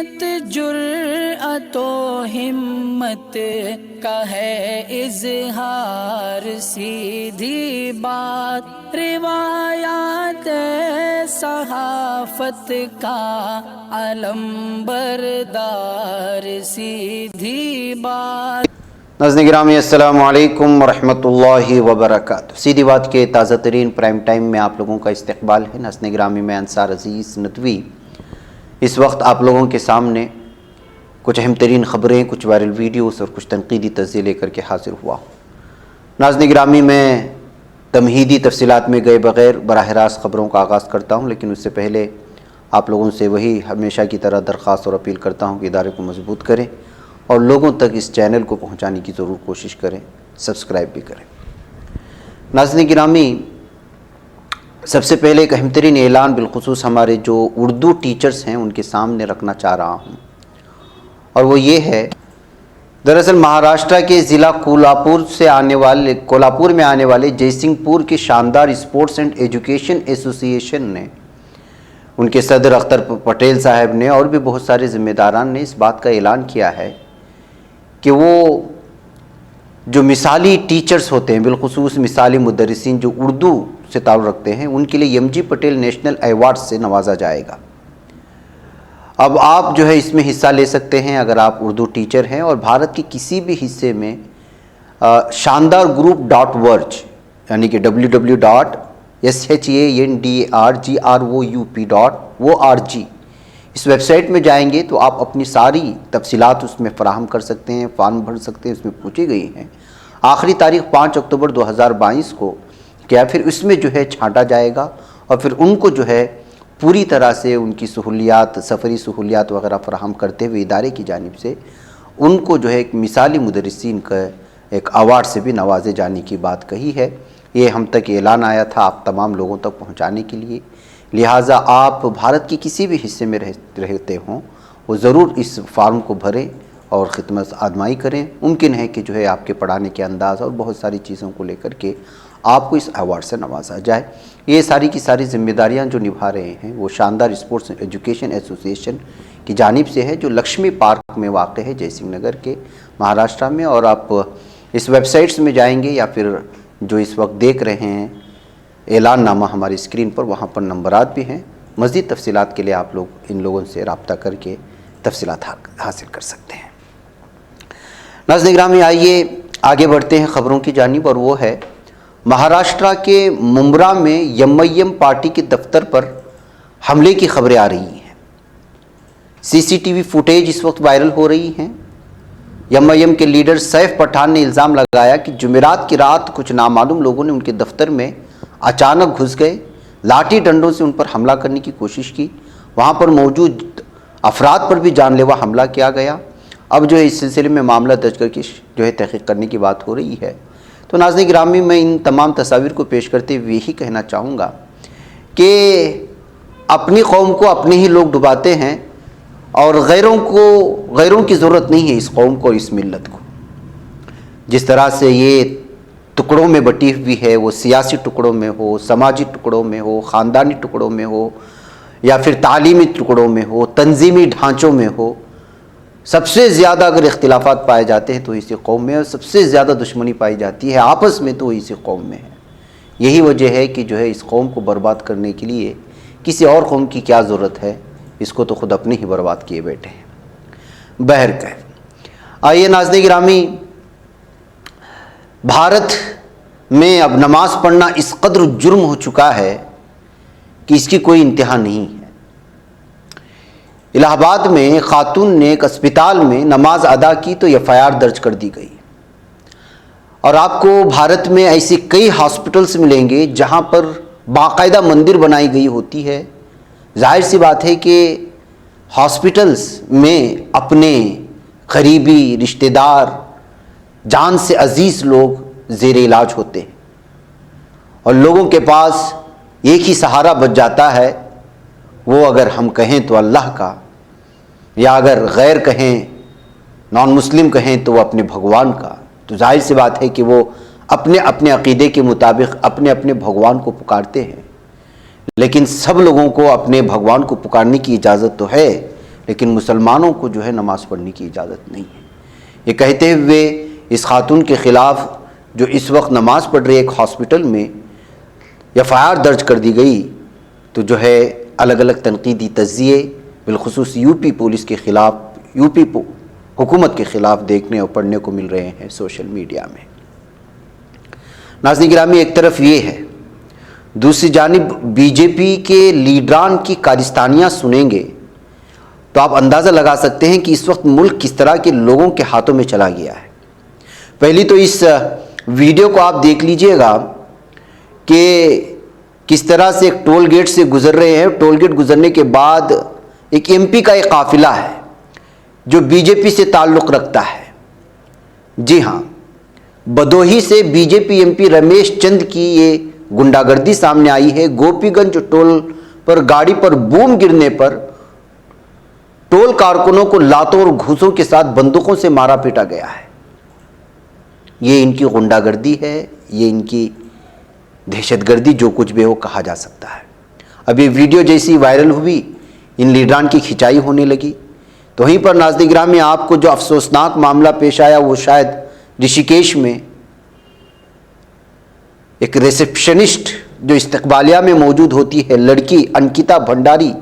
عظمت جرأت و ہمت کا ہے اظہار، سیدھی بات روایات صحافت کا علم بردار، سیدھی بات۔ ناظرین گرامی السلام علیکم ورحمۃ اللہ وبرکاتہ۔ سیدھی بات کے تازہ ترین پرائم ٹائم میں آپ لوگوں کا استقبال ہے۔ ناظرین گرامی میں انصار عزیز ندوی اس وقت آپ لوگوں کے سامنے کچھ اہم ترین خبریں، کچھ وائرل ویڈیوز اور کچھ تنقیدی تجزیے لے کر کے حاضر ہوا ہوں۔ ناظرین گرامی میں تمہیدی تفصیلات میں گئے بغیر براہ راست خبروں کا آغاز کرتا ہوں، لیکن اس سے پہلے آپ لوگوں سے وہی ہمیشہ کی طرح درخواست اور اپیل کرتا ہوں کہ ادارے کو مضبوط کریں اور لوگوں تک اس چینل کو پہنچانے کی ضرور کوشش کریں، سبسکرائب بھی کریں۔ ناظرین گرامی، سب سے پہلے ایک اہم ترین اعلان بالخصوص ہمارے جو اردو ٹیچرز ہیں ان کے سامنے رکھنا چاہ رہا ہوں، اور وہ یہ ہے، دراصل مہاراشٹر کے ضلع کولہاپور میں آنے والے جے سنگھ پور کے شاندار اسپورٹس اینڈ ایجوکیشن ایسوسی ایشن نے، ان کے صدر اختر پٹیل صاحب نے اور بھی بہت سارے ذمہ داران نے اس بات کا اعلان کیا ہے کہ وہ جو مثالی ٹیچرز ہوتے ہیں، بالخصوص مثالی مدرسین جو اردو سے تعلق رکھتے ہیں، ان کے لیے M G Patel national award سے نوازا جائے گا۔ اب آپ جو ہے اس میں حصہ لے سکتے ہیں اگر آپ اردو ٹیچر ہیں اور بھارت کے کسی بھی حصے میں شاندار گروپ .org یعنی کہ www.shandardgroup.org اس ویب سائٹ میں جائیں گے تو آپ اپنی ساری تفصیلات اس میں فراہم کر سکتے ہیں، فارم بھر سکتے ہیں، اس میں پوچھی گئی ہیں۔ آخری تاریخ 5 اکتوبر 2022 کو کیا پھر اس میں جو ہے چھانٹا جائے گا اور پھر ان کو جو ہے پوری طرح سے ان کی سہولیات، سفری سہولیات وغیرہ فراہم کرتے ہوئے ادارے کی جانب سے ان کو جو ہے ایک مثالی مدرسین کا ایک ایوارڈ سے بھی نوازے جانے کی بات کہی ہے۔ یہ ہم تک اعلان آیا تھا آپ تمام لوگوں تک پہنچانے کے لیے، لہٰذا آپ بھارت کے کسی بھی حصے میں رہتے ہوں وہ ضرور اس فارم کو بھریں اور خدمت آزمائی کریں۔ ممکن ہے کہ جو ہے آپ کے پڑھانے کے انداز اور بہت ساری چیزوں کو لے کر کے آپ کو اس ایوارڈ سے نوازا جائے۔ یہ ساری کی ساری ذمہ داریاں جو نبھا رہے ہیں وہ شاندار اسپورٹس ایجوکیشن ایسوسی ایشن کی جانب سے ہے، جو لکشمی پارک میں واقع ہے جے سنگھ نگر کے مہاراشٹر میں، اور آپ اس ویب سائٹس میں جائیں گے یا پھر جو اس وقت دیکھ رہے ہیں اعلان نامہ ہماری اسکرین پر، وہاں پر نمبرات بھی ہیں۔ مزید تفصیلات کے لیے آپ لوگ ان لوگوں سے رابطہ کر کے تفصیلات حاصل کر سکتے ہیں۔ ناظرین گرامی، آئیے آگے بڑھتے ہیں خبروں کی جانب، اور وہ ہے مہاراشٹر کے ممبرا میں ایم پارٹی کے دفتر پر حملے کی خبریں آ رہی ہیں۔ سی سی ٹی وی فوٹیج اس وقت وائرل ہو رہی ہیں۔ ایم کے لیڈر سیف پٹھان نے الزام لگایا کہ جمعرات کی رات کچھ نامعلوم لوگوں نے ان کے دفتر میں اچانک گھس گئے، لاٹھی ڈنڈوں سے ان پر حملہ کرنے کی کوشش کی، وہاں پر موجود افراد پر بھی جان لیوا حملہ کیا گیا۔ اب جو ہے اس سلسلے میں معاملہ درج کر کے جو ہے تحقیق کرنے کی بات ہو رہی ہے۔ تو ناظرین گرامی، میں ان تمام تصاویر کو پیش کرتے ہوئے یہی کہنا چاہوں گا کہ اپنی قوم کو اپنے ہی لوگ ڈباتے ہیں اور غیروں کی ضرورت نہیں ہے اس قوم کو اور اس ملت کو۔ جس طرح سے یہ ٹکڑوں میں بٹی ہوئی ہے، وہ سیاسی ٹکڑوں میں ہو، سماجی ٹکڑوں میں ہو، خاندانی ٹکڑوں میں ہو، یا پھر تعلیمی ٹکڑوں میں ہو، تنظیمی ڈھانچوں میں ہو، سب سے زیادہ اگر اختلافات پائے جاتے ہیں تو اسی قوم میں، اور سب سے زیادہ دشمنی پائی جاتی ہے آپس میں تو اسی قوم میں ہے۔ یہی وجہ ہے کہ جو ہے اس قوم کو برباد کرنے کے لیے کسی اور قوم کی کیا ضرورت ہے، اس کو تو خود اپنے ہی برباد کیے بیٹھے ہیں۔ بہرکیف آئیے ناظرین گرامی، بھارت میں اب نماز پڑھنا اس قدر جرم ہو چکا ہے کہ اس کی کوئی انتہا نہیں ہے۔ الہ آباد میں خاتون نے ایک اسپتال میں نماز ادا کی تو FIR درج کر دی گئی، اور آپ کو بھارت میں ایسے کئی ہاسپٹلس ملیں گے جہاں پر باقاعدہ مندر بنائی گئی ہوتی ہے۔ ظاہر سی بات ہے کہ ہاسپٹلس میں اپنے قریبی رشتہ دار، جان سے عزیز لوگ زیر علاج ہوتے ہیں، اور لوگوں کے پاس ایک ہی سہارا بچ جاتا ہے، وہ اگر ہم کہیں تو اللہ کا، یا اگر غیر کہیں، نان مسلم کہیں تو وہ اپنے بھگوان کا۔ تو ظاہر سی بات ہے کہ وہ اپنے اپنے عقیدے کے مطابق اپنے اپنے بھگوان کو پکارتے ہیں، لیکن سب لوگوں کو اپنے بھگوان کو پکارنے کی اجازت تو ہے، لیکن مسلمانوں کو جو ہے نماز پڑھنے کی اجازت نہیں ہے۔ یہ کہتے ہوئے اس خاتون کے خلاف جو اس وقت نماز پڑھ رہی ایک ہاسپٹل میں FIR درج کر دی گئی، تو جو ہے الگ الگ تنقیدی تجزیے بالخصوص یوپی پولیس کے خلاف، یوپی حکومت کے خلاف دیکھنے اور پڑھنے کو مل رہے ہیں سوشل میڈیا میں۔ ناظرین گرامی، ایک طرف یہ ہے، دوسری جانب BJP کے لیڈران کی کارستانیاں سنیں گے تو آپ اندازہ لگا سکتے ہیں کہ اس وقت ملک کس طرح کے لوگوں کے ہاتھوں میں چلا گیا ہے۔ پہلی تو اس ویڈیو کو آپ دیکھ لیجئے گا کہ کس طرح سے ایک ٹول گیٹ سے گزر رہے ہیں۔ ٹول گیٹ گزرنے کے بعد ایک MP کا ایک قافلہ ہے جو BJP سے تعلق رکھتا ہے۔ جی ہاں، بدوہی سے BJP MP رمیش چند کی یہ گنڈا گردی سامنے آئی ہے۔ گوپی گنج ٹول پر گاڑی پر بوم گرنے پر ٹول کارکنوں کو لاتوں اور گھوسوں کے ساتھ بندوقوں سے مارا پیٹا گیا ہے۔ یہ ان کی غنڈہ گردی ہے، یہ ان کی دہشت گردی، جو کچھ بھی ہو کہا جا سکتا ہے۔ اب یہ ویڈیو جیسی وائرل ہوئی، ان لیڈران کی کھچائی ہونے لگی، تو وہیں پر ناظرین گرامی آپ کو جو افسوسناک معاملہ پیش آیا وہ شاید رشی کیش میں ایک ریسپشنسٹ جو استقبالیہ میں موجود ہوتی ہے لڑکی انکتا بھنڈاری،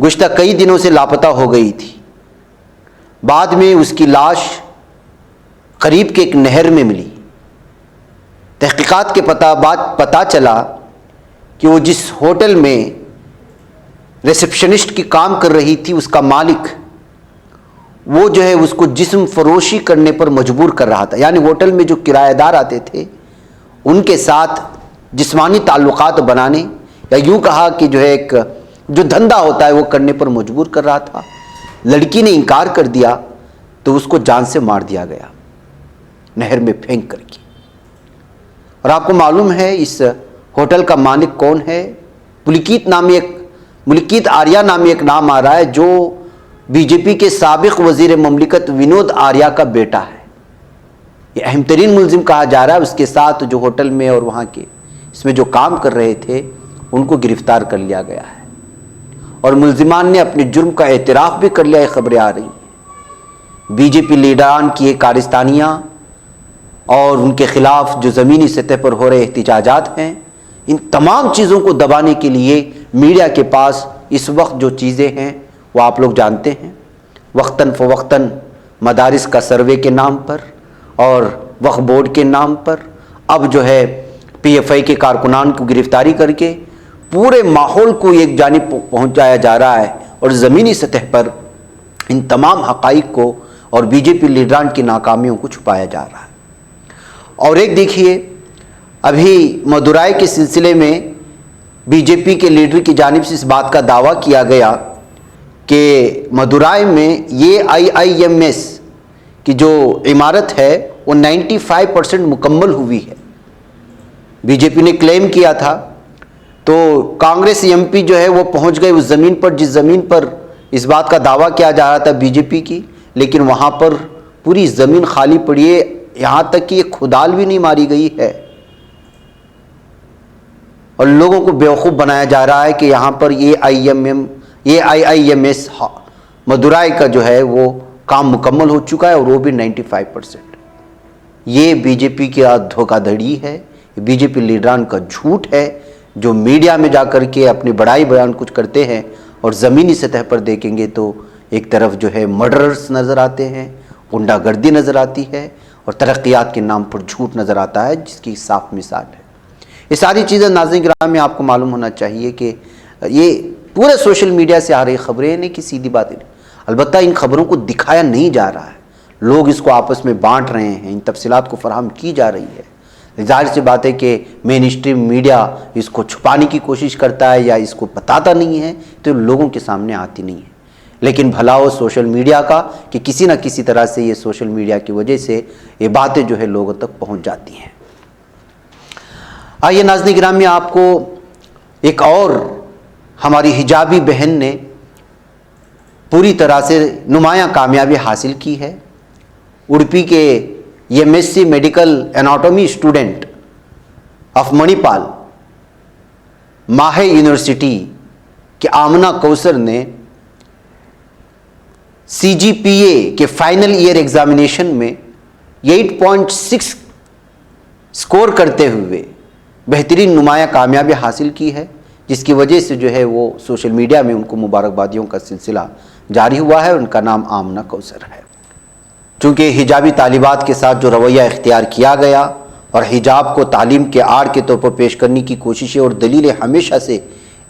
گزشتہ کئی دنوں سے لاپتہ ہو گئی تھی۔ بعد میں اس کی لاش قریب کے ایک نہر میں ملی۔ تحقیقات کے بعد پتہ چلا کہ وہ جس ہوٹل میں ریسپشنسٹ کی کام کر رہی تھی، اس کا مالک وہ جو ہے اس کو جسم فروشی کرنے پر مجبور کر رہا تھا۔ یعنی ہوٹل میں جو کرایہ دار آتے تھے ان کے ساتھ جسمانی تعلقات بنانے، یا یوں کہا کہ جو ہے ایک جو دھندا ہوتا ہے وہ کرنے پر مجبور کر رہا تھا۔ لڑکی نے انکار کر دیا تو اس کو جان سے مار دیا گیا، نہر میں پھینک کر کے۔ اور آپ کو معلوم ہے اس ہوٹل کا مالک کون ہے؟ ملکیت آریہ نامی ایک نام آ رہا ہے، جو BJP کے سابق وزیر مملکت ونود آریہ کا بیٹا ہے۔ یہ اہم ترین ملزم کہا جا رہا ہے۔ اس کے ساتھ جو ہوٹل میں اور وہاں کے اس میں جو کام کر رہے تھے ان کو گرفتار کر لیا گیا ہے، اور ملزمان نے اپنے جرم کا اعتراف بھی کر لیا۔ یہ خبریں آ رہی ہیں BJP لیڈران کی یہ کارستانیاں اور ان کے خلاف جو زمینی سطح پر ہو رہے احتجاجات ہیں، ان تمام چیزوں کو دبانے کے لیے میڈیا کے پاس اس وقت جو چیزیں ہیں وہ آپ لوگ جانتے ہیں۔ وقتاً فوقتاً مدارس کا سروے کے نام پر اور وقف بورڈ کے نام پر اب جو ہے PFI کے کارکنان کو گرفتاری کر کے پورے ماحول کو ایک جانب پہنچایا جا رہا ہے، اور زمینی سطح پر ان تمام حقائق کو اور BJP لیڈران کی ناکامیوں کو چھپایا جا رہا ہے۔ اور ایک دیکھیے، ابھی مدورائی کے سلسلے میں BJP کے لیڈر کی جانب سے اس بات کا دعویٰ کیا گیا کہ مدورائی میں یہ IIMS کی جو عمارت ہے وہ 95% مکمل ہوئی ہے۔ BJP نے کلیم کیا تھا، تو کانگریس MP جو ہے وہ پہنچ گئے اس زمین پر جس زمین پر اس بات کا دعویٰ کیا جا رہا تھا BJP کی، لیکن وہاں پر پوری زمین خالی پڑی ہے، یہاں تک کہ ایک کھدال بھی نہیں ماری گئی ہے، اور لوگوں کو بیوقوف بنایا جا رہا ہے کہ یہاں پر یہ IIMS مدورائی کا جو ہے وہ کام مکمل ہو چکا ہے، اور وہ بھی 95%۔ یہ BJP کی دھوکہ دھڑی ہے، BJP لیڈران کا جھوٹ ہے، جو میڈیا میں جا کر کے اپنے بڑائی بیان کچھ کرتے ہیں، اور زمینی سطح پر دیکھیں گے تو ایک طرف جو ہے مرڈرز نظر آتے ہیں، غنڈہ گردی نظر آتی ہے، اور ترقیات کے نام پر جھوٹ نظر آتا ہے، جس کی صاف مثال ہے۔ یہ ساری چیزیں ناظرین گرامی آپ کو معلوم ہونا چاہیے کہ یہ پورے سوشل میڈیا سے آ رہی خبریں نہیں کہ سیدھی باتیں نہیں، البتہ ان خبروں کو دکھایا نہیں جا رہا ہے، لوگ اس کو آپس میں بانٹ رہے ہیں، ان تفصیلات کو فراہم کی جا رہی ہے۔ ظاہر سی بات ہے کہ مین اسٹریم میڈیا اس کو چھپانے کی کوشش کرتا ہے یا اس کو بتاتا نہیں ہے، تو لوگوں کے سامنے آتی نہیں ہے۔ لیکن بھلا ہو سوشل میڈیا کا کہ کسی نہ کسی طرح سے یہ سوشل میڈیا کی وجہ سے یہ باتیں جو ہے لوگوں تک پہنچ جاتی ہیں۔ آئیے ناظرین گرامی، آپ کو ایک اور ہماری حجابی بہن نے پوری طرح سے نمایاں کامیابی حاصل کی ہے۔ اڑپی کے MSc medical anatomy student of Manipal MAHE university کے آمنہ کوثر نے CGPA کے فائنل ایئر ایگزامینیشن میں 8.6 سکور کرتے ہوئے بہترین نمایاں کامیابی حاصل کی ہے، جس کی وجہ سے جو ہے وہ سوشل میڈیا میں ان کو مبارکبادیوں کا سلسلہ جاری ہوا ہے۔ ان کا نام آمنہ کوثر ہے۔ چونکہ حجابی طالبات کے ساتھ جو رویہ اختیار کیا گیا اور حجاب کو تعلیم کے آڑ کے طور پر پیش کرنے کی کوششیں اور دلیلیں ہمیشہ سے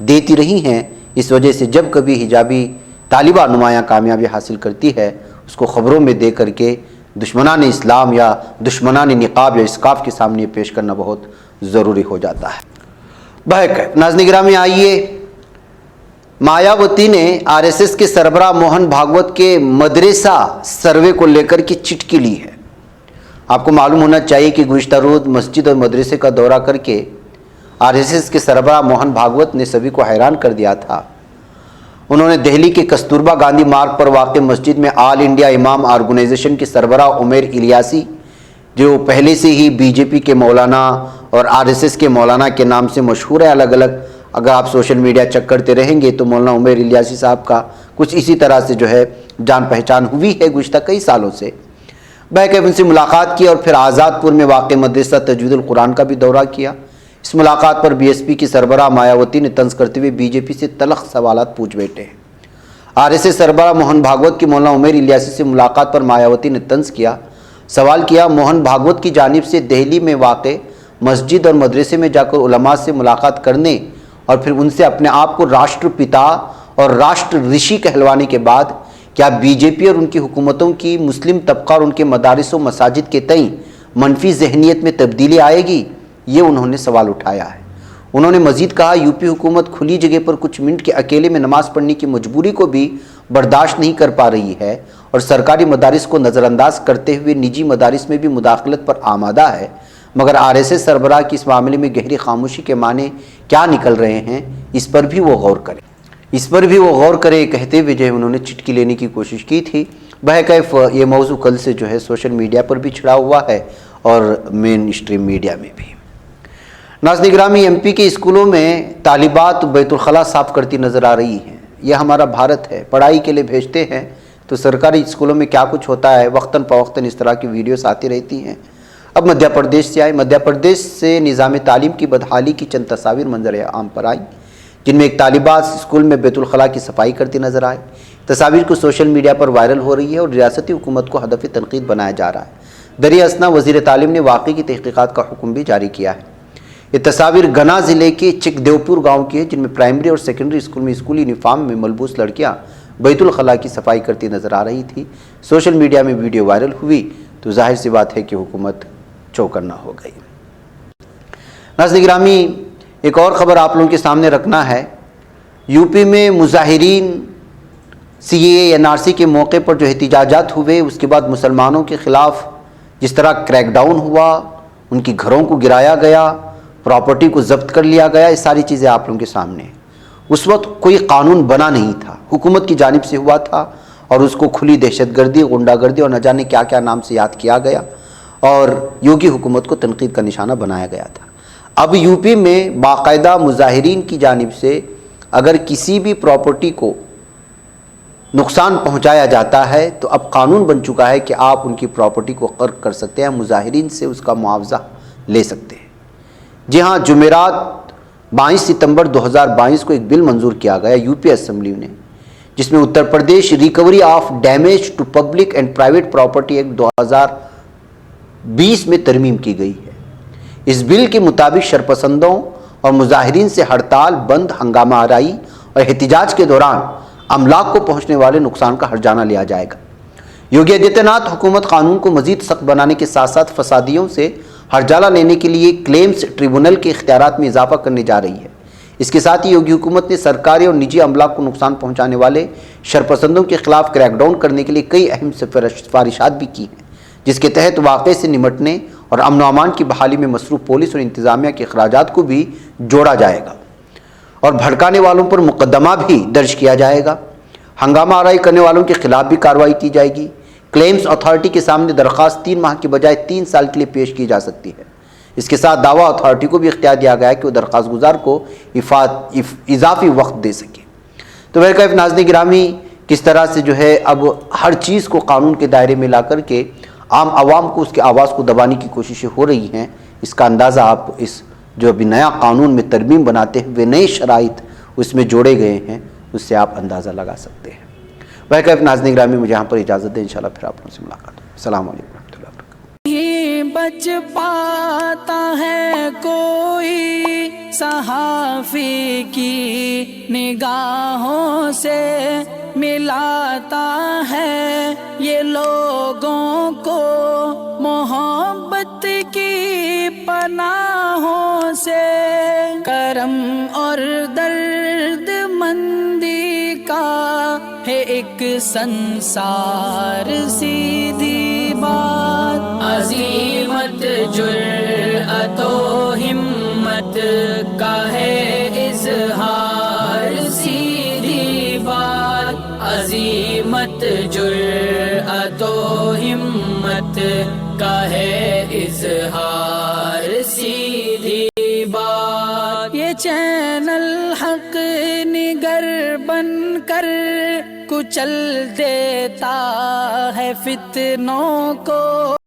دیتی رہی ہیں، اس وجہ سے جب کبھی حجابی طالبہ نمایاں کامیابی حاصل کرتی ہے، اس کو خبروں میں دے کر کے دشمنان اسلام یا دشمنان نقاب یا اسکاف کے سامنے پیش کرنا بہت ضروری ہو جاتا ہے۔ بہرکیف ناظرین گرامی، آئیے مایاوتی نے RSS کے سربراہ موہن بھاگوت کے مدرسہ سروے کو لے کر کے چٹکی لی ہے۔ آپ کو معلوم ہونا چاہیے کہ گزشتہ روز مسجد اور مدرسے کا دورہ کر کے RSS کے سربراہ موہن بھاگوت نے سبھی کو حیران کر دیا تھا۔ انہوں نے دہلی کے کستوربا گاندھی مارگ پر واقع مسجد میں آل انڈیا امام آرگنائزیشن کے سربراہ عمیر الیاسی، جو پہلے سے ہی BJP کے مولانا اور RSS کے مولانا کے نام سے مشہور ہے، الگ الگ اگر آپ سوشل میڈیا چیک کرتے رہیں گے تو مولانا عمیر الیاسی صاحب کا کچھ اسی طرح سے جو ہے جان پہچان ہوئی ہے گزشتہ کئی سالوں سے۔ بہرکیف ان سے ملاقات کی اور پھر آزاد پور میں واقع مدرسہ تجوید القرآن کا بھی دورہ کیا۔ اس ملاقات پر BSP کی سربراہ مایاوتی نے طنز کرتے ہوئے BJP سے تلخ سوالات پوچھ بیٹھے ہیں۔ RSS سربراہ موہن بھاگوت کی مولانا عمیر الیاسی سے ملاقات پر مایاوتی نے طنز کیا، سوال کیا موہن بھاگوت کی جانب سے دہلی میں واقع مسجد اور مدرسے میں جا کر علماء سے ملاقات کرنے اور پھر ان سے اپنے آپ کو راشٹر پتا اور راشٹر رشی کہلوانے کے بعد کیا BJP اور ان کی حکومتوں کی مسلم طبقہ اور ان کے مدارس و مساجد کے تئیں منفی ذہنیت میں تبدیلی آئے گی؟ یہ انہوں نے سوال اٹھایا ہے۔ انہوں نے مزید کہا UP حکومت کھلی جگہ پر کچھ منٹ کے اکیلے میں نماز پڑھنے کی مجبوری کو بھی برداشت نہیں کر پا رہی ہے اور سرکاری مدارس کو نظر انداز کرتے ہوئے نجی مدارس میں بھی مداخلت پر آمادہ ہے، مگر RSS سربراہ کی اس معاملے میں گہری خاموشی کے معنی کیا نکل رہے ہیں، اس پر بھی وہ غور کرے کہتے ہوئے جو ہے انہوں نے چٹکی لینے کی کوشش کی تھی۔ بہرکیف یہ موضوع کل سے جو ہے سوشل میڈیا پر بھی چھڑا ہوا ہے اور مین اسٹریم میڈیا میں بھی۔ ناظرین گرامی، MP کے اسکولوں میں طالبات بیت الخلاء صاف کرتی نظر آ رہی ہیں۔ یہ ہمارا بھارت ہے، پڑھائی کے لیے بھیجتے ہیں تو سرکاری اسکولوں میں کیا کچھ ہوتا ہے، وقتاً فوقتاً اس طرح کی ویڈیوز آتی رہتی ہیں۔ اب مدھیہ پردیش سے آئے، مدھیہ پردیش سے نظام تعلیم کی بدحالی کی چند تصاویر منظر عام پر آئیں، جن میں ایک طالبہ اسکول میں بیت الخلاء کی صفائی کرتی نظر آئے۔ تصاویر کو سوشل میڈیا پر وائرل ہو رہی ہے اور ریاستی حکومت کو ہدف تنقید بنایا جا رہا ہے۔ دریں اثنا وزیر تعلیم نے واقعے کی تحقیقات کا حکم بھی جاری کیا ہے۔ یہ تصاویر گنا ضلع کے چک دیوپور گاؤں کی ہے، جن میں پرائمری اور سیکنڈری اسکول میں اسکولی یونیفارم میں ملبوس لڑکیاں بیت الخلاء کی صفائی کرتی نظر آ رہی تھی۔ سوشل میڈیا میں ویڈیو وائرل ہوئی تو ظاہر سی بات ہے کہ حکومت چوکنا ہو گئی۔ ناظرین گرامی، ایک اور خبر آپ لوگوں کے سامنے رکھنا ہے۔ UP میں مظاہرین CAA NRC کے موقع پر جو احتجاجات ہوئے، اس کے بعد مسلمانوں کے خلاف جس طرح کریک ڈاؤن ہوا، ان کی گھروں کو گرایا گیا، پراپرٹی کو ضبط کر لیا گیا، یہ ساری چیزیں آپ لوگوں کے سامنے ہیں۔ اس وقت کوئی قانون بنا نہیں تھا، حکومت کی جانب سے ہوا تھا اور اس کو کھلی دہشت گردی، غنڈہ گردی اور نہ جانے کیا کیا نام سے یاد کیا گیا اور یوگی حکومت کو تنقید کا نشانہ بنایا گیا تھا۔ اب UP میں باقاعدہ مظاہرین کی جانب سے اگر کسی بھی پراپرٹی کو نقصان پہنچایا جاتا ہے تو اب قانون بن چکا ہے کہ آپ ان کی پراپرٹی کو قرق کر سکتے ہیں، مظاہرین سے اس کا معاوضہ لے سکتے ہیں۔ جی ہاں، جمعرات 22 ستمبر 2022 کو ایک بل منظور کیا گیا UP اسمبلی نے، جس میں Uttar Pradesh recovery of damage to public and private property act 2020 میں ترمیم کی گئی ہے۔ اس بل کے مطابق شرپسندوں اور مظاہرین سے ہڑتال، بند، ہنگامہ آرائی اور احتجاج کے دوران املاک کو پہنچنے والے نقصان کا ہرجانہ لیا جائے گا۔ یوگی آدتیہ ناتھ حکومت قانون کو مزید سخت بنانے کے ساتھ ساتھ فسادیوں سے ہرجانہ لینے کے لیے کلیمز ٹریبونل کے اختیارات میں اضافہ کرنے جا رہی ہے۔ اس کے ساتھ ہی یوگی حکومت نے سرکاری اور نجی املاک کو نقصان پہنچانے والے شرپسندوں کے خلاف کریک ڈاؤن کرنے کے لیے کئی اہم سفارشات بھی کی ہیں، جس کے تحت واقعے سے نمٹنے اور امن و امان کی بحالی میں مصروف پولیس اور انتظامیہ کے اخراجات کو بھی جوڑا جائے گا اور بھڑکانے والوں پر مقدمہ بھی درج کیا جائے گا۔ ہنگامہ آرائی کرنے والوں کے خلاف بھی کارروائی کی جائے گی۔ کلیمز اتھارٹی کے سامنے درخواست 3 ماہ کی بجائے 3 سال کے لیے پیش کی جا سکتی ہے۔ اس کے ساتھ دعویٰ اتھارٹی کو بھی اختیار دیا گیا ہے کہ وہ درخواست گزار کو اضافی وقت دے سکے۔ تو بہرکیف ناظرین گرامی، کس طرح سے جو ہے اب ہر چیز کو قانون کے دائرے میں لا کر کے عام عوام کو اس کی آواز کو دبانے کی کوششیں ہو رہی ہیں، اس کا اندازہ آپ اس جو ابھی نیا قانون میں ترمیم بناتے ہوئے نئے شرائط اس میں جوڑے گئے ہیں اس سے آپ اندازہ لگا سکتے ہیں۔ وہی ناظرین گرامی، مجھے یہاں پر اجازت دیں، انشاءاللہ پھر آپ لوگوں سے ملاقات ہوگی۔ السلام علیکم ورحمۃ اللہ وبرکاتہ۔ نہیں بچ پاتا ہے کوئی صحافی کی نگاہوں سے، ملاتا ہے یہ لوگوں کو محبت کی پناہوں سے، کرم اور درد مندی کا ہے ایک سنسار، سیدھی بات عظیمت جرأت و ہمت کا ہے اظہار، سیدھی بات عظیمت جرأت و ہمت کا ہے اظہار، سیدھی بات۔ یہ چینل حق نگر بن کر کچل دیتا ہے فتنوں کو،